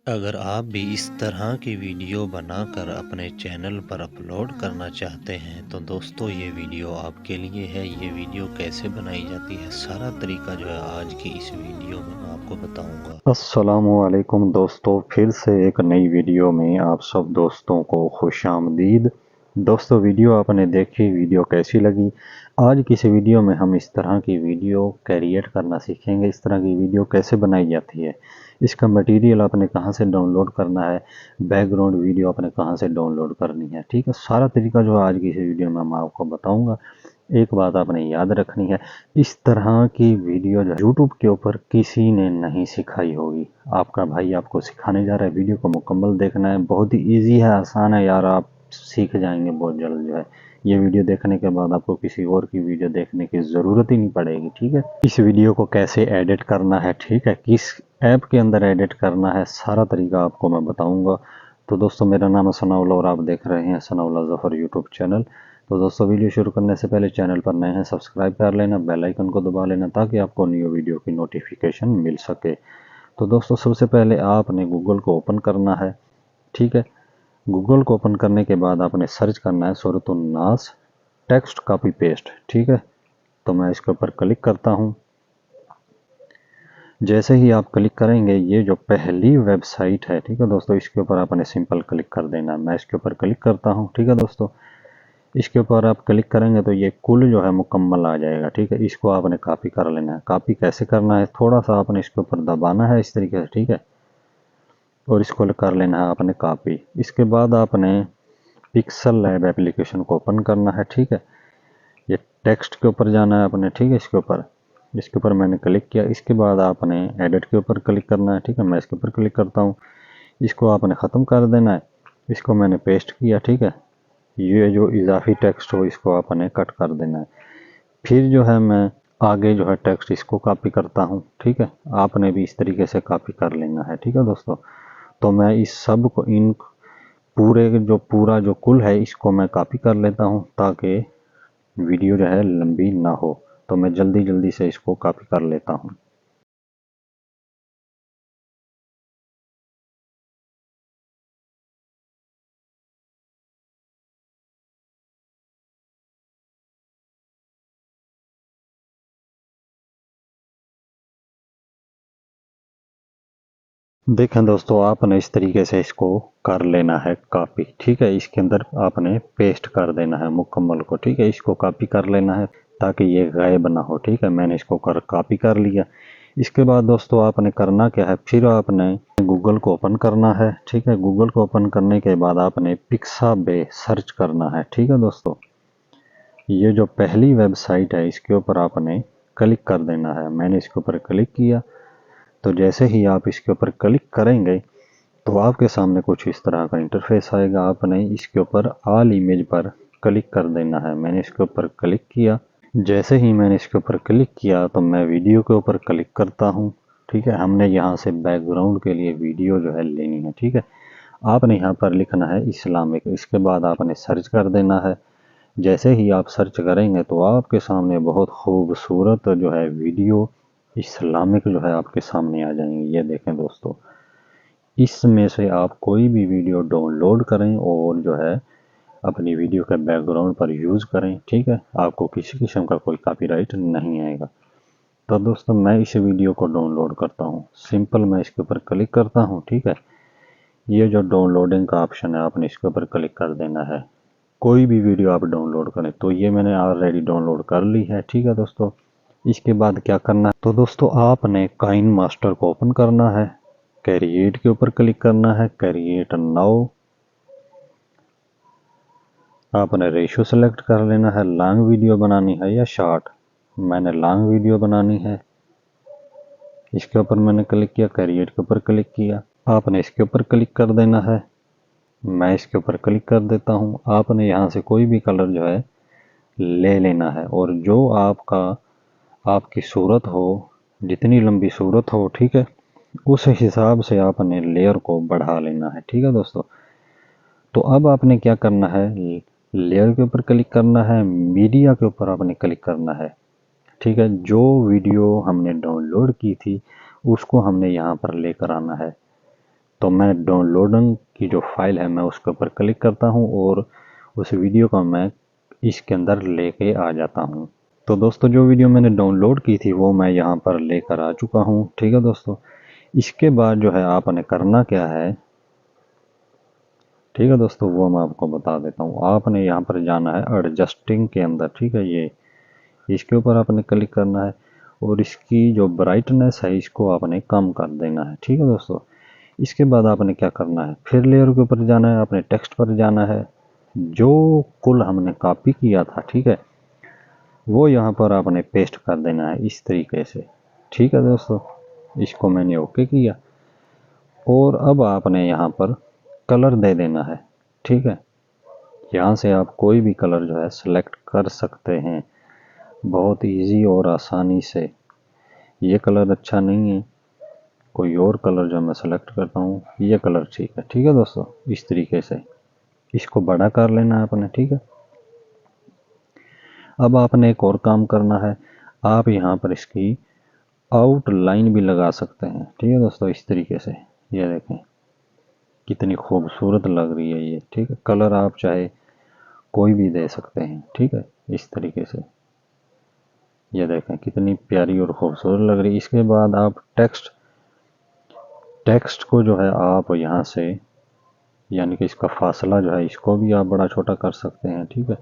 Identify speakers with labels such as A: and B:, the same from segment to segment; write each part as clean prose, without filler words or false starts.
A: अगर आप भी इस तरह की वीडियो बनाकर अपने चैनल पर अपलोड करना चाहते हैं तो दोस्तों ये वीडियो आपके लिए है। ये वीडियो कैसे बनाई जाती है सारा तरीका जो है आज की इस वीडियो में मैं आपको बताऊंगा।
B: अस्सलामुअलैकुम दोस्तों, फिर से एक नई वीडियो में आप सब दोस्तों को खुशामदीद। दोस्तों, वीडियो आपने देखी, वीडियो कैसी लगी? आज की इस वीडियो में हम इस तरह की वीडियो क्रिएट करना सीखेंगे। इस तरह की वीडियो कैसे बनाई जाती है, इसका मटेरियल आपने कहां से डाउनलोड करना है, बैकग्राउंड वीडियो आपने कहां से डाउनलोड करनी है। ठीक है, सारा तरीका जो आज की इस वीडियो में मैं आपको बताऊंगा। एक बात आपने याद रखनी है, इस तरह की वीडियो जो यूट्यूब के ऊपर किसी ने नहीं सिखाई होगी। आपका भाई आपको सिखाने जा रहा है। वीडियो को मुकम्मल देखना है, बहुत ही इजी है, आसान है यार, आप सीख जाएंगे बहुत जल्द जो है। ये वीडियो देखने के बाद आपको किसी और की वीडियो देखने की ज़रूरत ही नहीं पड़ेगी। ठीक है, इस वीडियो को कैसे एडिट करना है, ठीक है, किस ऐप के अंदर एडिट करना है, सारा तरीका आपको मैं बताऊंगा। तो दोस्तों, मेरा नाम है सनाउल्लाह और आप देख रहे हैं सनाउल्लाह ज़फ़र यूट्यूब चैनल। तो दोस्तों, वीडियो शुरू करने से पहले चैनल पर नए हैं सब्सक्राइब कर लेना, बेल आइकन को दबा लेना ताकि आपको न्यू वीडियो की नोटिफिकेशन मिल सके। तो दोस्तों, सबसे पहले आपने गूगल को ओपन करना है। ठीक है, गूगल को ओपन करने के बाद आपने सर्च करना है सूरतुन नास टेक्स्ट कॉपी पेस्ट। ठीक है, तो मैं इसके ऊपर क्लिक करता हूँ। जैसे ही आप क्लिक करेंगे, ये जो पहली वेबसाइट है, ठीक है दोस्तों, इसके ऊपर आपने सिंपल क्लिक कर देना है। मैं इसके ऊपर क्लिक करता हूँ। ठीक है दोस्तों, इसके ऊपर आप क्लिक करेंगे तो ये कुल जो है मुकम्मल आ जाएगा। ठीक है, इसको आपने कॉपी कर लेना है। कॉपी कैसे करना है, थोड़ा सा आपने इसके ऊपर दबाना है इस तरीके से। ठीक है, और इसको कर लेना है आपने कॉपी। इसके बाद आपने पिक्सल लैब एप्लीकेशन को ओपन करना है। ठीक है, ये टेक्स्ट के ऊपर जाना है आपने। ठीक है, इसके ऊपर मैंने क्लिक किया। इसके बाद आपने एडिट के ऊपर क्लिक करना है। ठीक है, मैं इसके ऊपर क्लिक करता हूँ। इसको आपने ख़त्म कर देना है। इसको मैंने पेस्ट किया। ठीक है, ये जो इजाफी टेक्स्ट हो इसको आपने कट कर देना है। फिर जो है मैं आगे जो है टेक्स्ट इसको कॉपी करता हूँ। ठीक है, आपने भी इस तरीके से कॉपी कर लेना है। ठीक है दोस्तों, तो मैं इस सब को इन पूरा जो कुल है इसको मैं कॉपी कर लेता हूँ ताकि वीडियो जो है लंबी ना हो। तो मैं जल्दी जल्दी से इसको कॉपी कर लेता हूँ। देखें दोस्तों, आपने इस तरीके से इसको कर लेना है कॉपी। ठीक है, इसके अंदर आपने पेस्ट कर देना है मुकम्मल को। ठीक है, इसको कॉपी कर लेना है ताकि ये गायब ना हो। ठीक है, मैंने इसको कॉपी कर लिया। इसके बाद दोस्तों आपने करना क्या है, फिर आपने गूगल को ओपन करना है। ठीक है, गूगल को ओपन करने के बाद आपने पिक्साबे सर्च करना है। ठीक है दोस्तों, ये जो पहली वेबसाइट है इसके ऊपर आपने क्लिक कर देना है। मैंने इसके ऊपर क्लिक किया। तो जैसे ही आप इसके ऊपर क्लिक करेंगे तो आपके सामने कुछ इस तरह का इंटरफेस आएगा। आपने इसके ऊपर ऑल इमेज पर क्लिक कर देना है। मैंने इसके ऊपर क्लिक किया। जैसे ही मैंने इसके ऊपर क्लिक किया तो मैं वीडियो के ऊपर क्लिक करता हूँ। ठीक है, हमने यहाँ से बैकग्राउंड के लिए वीडियो जो है लेनी है। ठीक है, आपने यहाँ पर लिखना है इस्लामिक। इसके बाद आपने सर्च कर देना है। जैसे ही आप सर्च करेंगे तो आपके सामने बहुत खूबसूरत जो है वीडियो इस्लामिक जो है आपके सामने आ जाएंगे। ये देखें दोस्तों, इसमें से आप कोई भी वीडियो डाउनलोड करें और जो है अपनी वीडियो के बैकग्राउंड पर यूज़ करें। ठीक है, आपको किसी किस्म का कोई कॉपीराइट नहीं आएगा। तो दोस्तों, मैं इस वीडियो को डाउनलोड करता हूँ। सिंपल मैं इसके ऊपर क्लिक करता हूँ। ठीक है, ये जो डाउनलोडिंग का ऑप्शन है आपने इसके ऊपर क्लिक कर देना है। कोई भी वीडियो आप डाउनलोड करें, तो ये मैंने ऑलरेडी डाउनलोड कर ली है। ठीक है दोस्तों, इसके बाद क्या करना है, तो दोस्तों आपने काइन मास्टर को ओपन करना है। क्रिएट के ऊपर क्लिक करना है, क्रिएट नाउ। आपने रेशियो सेलेक्ट कर लेना है, लॉन्ग वीडियो बनानी है या शॉर्ट। मैंने लॉन्ग वीडियो बनानी है। इसके ऊपर मैंने क्लिक किया, क्रिएट के ऊपर क्लिक किया। आपने इसके ऊपर क्लिक कर देना है। मैं इसके ऊपर क्लिक कर देता हूँ। आपने यहाँ से कोई भी कलर जो है ले लेना है और जो आपकी सूरत हो, जितनी लंबी सूरत हो, ठीक है, उस हिसाब से आपने लेयर को बढ़ा लेना है। ठीक है दोस्तों, तो अब आपने क्या करना है, लेयर के ऊपर क्लिक करना है, मीडिया के ऊपर आपने क्लिक करना है। ठीक है, जो वीडियो हमने डाउनलोड की थी उसको हमने यहाँ पर लेकर आना है। तो मैं डाउनलोडिंग की जो फाइल है मैं उसके ऊपर क्लिक करता हूँ और उस वीडियो को मैं इसके अंदर लेके आ जाता हूँ। तो दोस्तों जो वीडियो मैंने डाउनलोड की थी वो मैं यहाँ पर लेकर आ चुका हूँ। ठीक है दोस्तों, इसके बाद जो है आपने करना क्या है, ठीक है दोस्तों, वो मैं आपको बता देता हूँ। आपने यहाँ पर जाना है एडजस्टिंग के अंदर, ठीक है, ये इसके ऊपर आपने क्लिक करना है और इसकी जो ब्राइटनेस है इसको आपने कम कर देना है। ठीक है दोस्तों, इसके बाद आपने क्या करना है, फिर लेयर के ऊपर जाना है, अपने टेक्स्ट पर जाना है, जो कुल हमने कॉपी किया था, ठीक है, वो यहाँ पर आपने पेस्ट कर देना है इस तरीके से। ठीक है दोस्तों, इसको मैंने ओके किया और अब आपने यहाँ पर कलर दे देना है। ठीक है, यहाँ से आप कोई भी कलर जो है सिलेक्ट कर सकते हैं बहुत इजी और आसानी से। ये कलर अच्छा नहीं है, कोई और कलर जो मैं सेलेक्ट करता हूँ, ये कलर ठीक है। ठीक है दोस्तों, इस तरीके से इसको बड़ा कर लेना है आपने। ठीक है, अब आपने एक और काम करना है, आप यहाँ पर इसकी आउटलाइन भी लगा सकते हैं। ठीक है दोस्तों, इस तरीके से ये देखें कितनी खूबसूरत लग रही है ये। ठीक है, कलर आप चाहे कोई भी दे सकते हैं। ठीक है, इस तरीके से ये देखें कितनी प्यारी और खूबसूरत लग रही है। इसके बाद आप टेक्स्ट को जो है आप यहाँ से, यानी कि इसका फासला जो है इसको भी आप बड़ा छोटा कर सकते हैं। ठीक है,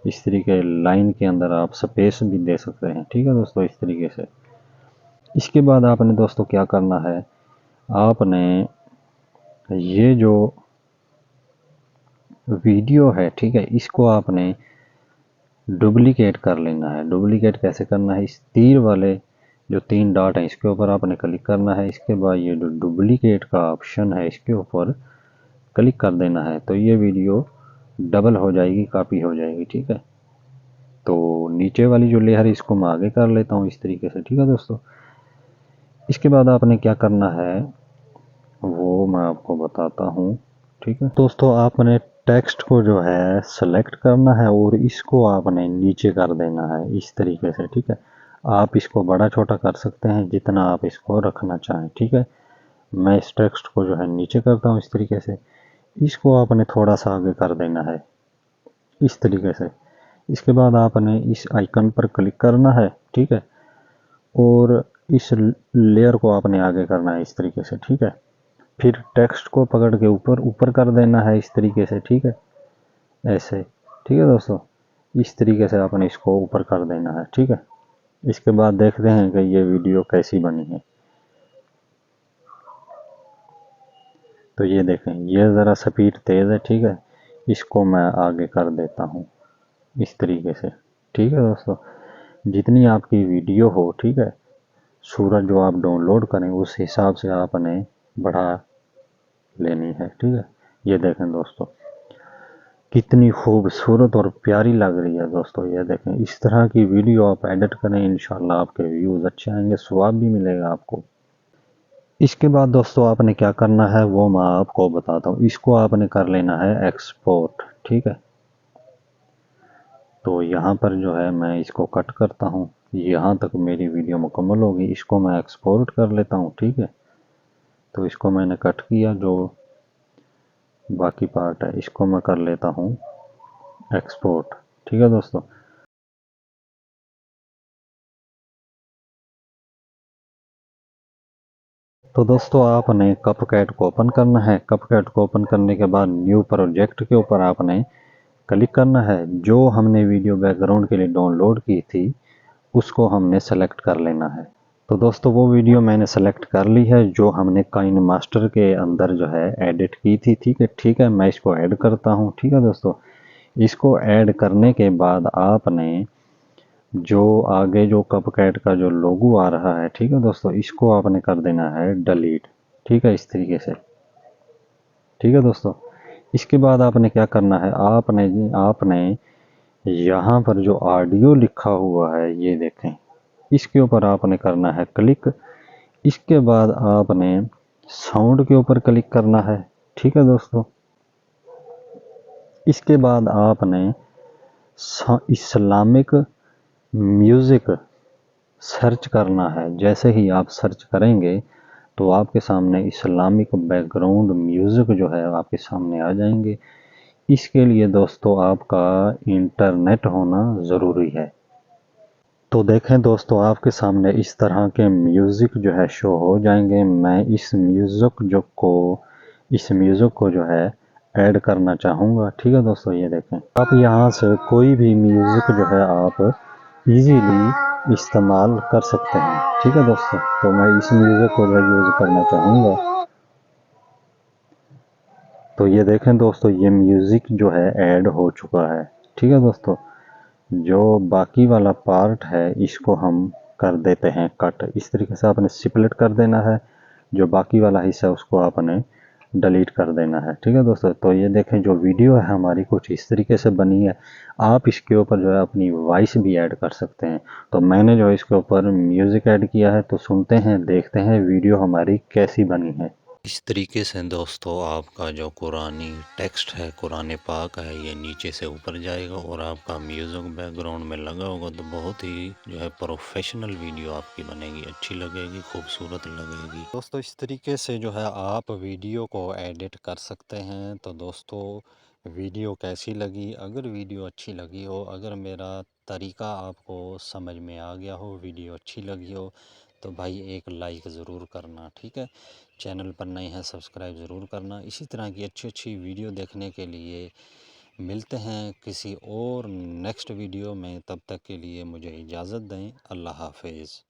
B: इस तरीके लाइन के अंदर आप स्पेस भी दे सकते हैं। ठीक है दोस्तों, इस तरीके से। इसके बाद आपने दोस्तों क्या करना है, आपने ये जो वीडियो है, ठीक है, इसको आपने डुप्लीकेट कर लेना है। डुप्लीकेट कैसे करना है, इस तीर वाले जो 3 डॉट है इसके ऊपर आपने क्लिक करना है। इसके बाद ये जो डुप्लीकेट का ऑप्शन है इसके ऊपर क्लिक कर देना है, तो ये वीडियो डबल हो जाएगी, कॉपी हो जाएगी। ठीक है, तो नीचे वाली जो लेयर है इसको मैं आगे कर लेता हूँ इस तरीके से। ठीक है दोस्तों, इसके बाद आपने क्या करना है वो मैं आपको बताता हूँ। ठीक है दोस्तों, आपने टेक्स्ट को जो है सेलेक्ट करना है और इसको आपने नीचे कर देना है इस तरीके से। ठीक है, आप इसको बड़ा छोटा कर सकते हैं जितना आप इसको रखना चाहें। ठीक है, मैं इस टेक्स्ट को जो है नीचे करता हूँ इस तरीके से। इसको आपने थोड़ा सा आगे कर देना है इस तरीके से। इसके बाद आपने इस आइकन पर क्लिक करना है। ठीक है, और इस लेयर को आपने आगे करना है इस तरीके से। ठीक है, फिर टेक्स्ट को पकड़ के ऊपर ऊपर कर देना है इस तरीके से। ठीक है, ऐसे। ठीक है दोस्तों, इस तरीके से आपने इसको ऊपर कर देना है। ठीक है, इसके बाद देखते हैं कि ये वीडियो कैसी बनी है। तो ये देखें, ये ज़रा स्पीड तेज़ है। ठीक है, इसको मैं आगे कर देता हूँ इस तरीके से। ठीक है दोस्तों, जितनी आपकी वीडियो हो, ठीक है, सूरत जो आप डाउनलोड करें उस हिसाब से आपने बढ़ा लेनी है। ठीक है, ये देखें दोस्तों कितनी खूबसूरत और प्यारी लग रही है दोस्तों। ये देखें, इस तरह की वीडियो आप एडिट करें, इंशाल्लाह आपके व्यूज़ अच्छे आएंगे, स्वाब भी मिलेगा आपको। इसके बाद दोस्तों आपने क्या करना है वो मैं आपको बताता हूँ। इसको आपने कर लेना है एक्सपोर्ट। ठीक है, तो यहाँ पर जो है मैं इसको कट करता हूँ, यहाँ तक मेरी वीडियो मुकम्मल होगी। इसको मैं एक्सपोर्ट कर लेता हूँ। ठीक है, तो इसको मैंने कट किया, जो बाकी पार्ट है इसको मैं कर लेता हूँ एक्सपोर्ट। ठीक है दोस्तों, तो दोस्तों आपने कपकैट को ओपन करना है। कपकैट को ओपन करने के बाद न्यू प्रोजेक्ट के ऊपर आपने क्लिक करना है। जो हमने वीडियो बैकग्राउंड के लिए डाउनलोड की थी उसको हमने सेलेक्ट कर लेना है। तो दोस्तों वो वीडियो मैंने सेलेक्ट कर ली है जो हमने काइन मास्टर के अंदर जो है एडिट की थी। ठीक है, मैं इसको ऐड करता हूँ। ठीक है दोस्तों, इसको ऐड करने के बाद आपने जो आगे जो कपकैट का जो लोगो आ रहा है, ठीक है दोस्तों, इसको आपने कर देना है डिलीट। ठीक है, इस तरीके से। ठीक है दोस्तों, इसके बाद आपने क्या करना है, आपने यहाँ पर जो ऑडियो लिखा हुआ है ये देखें, इसके ऊपर आपने करना है क्लिक। इसके बाद आपने साउंड के ऊपर क्लिक करना है। ठीक है दोस्तों, इसके बाद आपने इस्लामिक म्यूज़िक सर्च करना है। जैसे ही आप सर्च करेंगे तो आपके सामने इस्लामिक बैकग्राउंड म्यूज़िक जो है आपके सामने आ जाएंगे। इसके लिए दोस्तों आपका इंटरनेट होना ज़रूरी है। तो देखें दोस्तों, आपके सामने इस तरह के म्यूज़िक जो है शो हो जाएंगे। मैं इस म्यूज़िक को जो है ऐड करना चाहूँगा। ठीक है दोस्तों, ये देखें, आप यहाँ से कोई भी म्यूज़िक जो है आप इजीली इस्तेमाल कर सकते हैं। ठीक है दोस्तों, तो मैं इस म्यूज़िक को जो यूज़ करना चाहूँगा। तो ये देखें दोस्तों, ये म्यूज़िक जो है ऐड हो चुका है। ठीक है दोस्तों, जो बाकी वाला पार्ट है इसको हम कर देते हैं कट। इस तरीके से आपने स्प्लिट कर देना है। जो बाकी वाला हिस्सा है उसको आपने डिलीट कर देना है। ठीक है दोस्तों, तो ये देखें जो वीडियो है हमारी कुछ इस तरीके से बनी है। आप इसके ऊपर जो है अपनी वॉइस भी ऐड कर सकते हैं। तो मैंने जो इसके ऊपर म्यूज़िक ऐड किया है, तो सुनते हैं, देखते हैं वीडियो हमारी कैसी बनी है।
A: इस तरीके से दोस्तों आपका जो कुरानी टेक्स्ट है, कुरान पाक है, ये नीचे से ऊपर जाएगा और आपका म्यूज़िक बैकग्राउंड में लगा होगा, तो बहुत ही जो है प्रोफेशनल वीडियो आपकी बनेगी, अच्छी लगेगी, खूबसूरत लगेगी। दोस्तों इस तरीके से जो है आप वीडियो को एडिट कर सकते हैं। तो दोस्तों वीडियो कैसी लगी? अगर वीडियो अच्छी लगी हो, अगर मेरा तरीका आपको समझ में आ गया हो, वीडियो अच्छी लगी हो, तो भाई एक लाइक ज़रूर करना। ठीक है, चैनल पर नए हैं सब्सक्राइब ज़रूर करना। इसी तरह की अच्छी अच्छी वीडियो देखने के लिए मिलते हैं किसी और नेक्स्ट वीडियो में। तब तक के लिए मुझे इजाज़त दें। अल्लाह हाफिज़।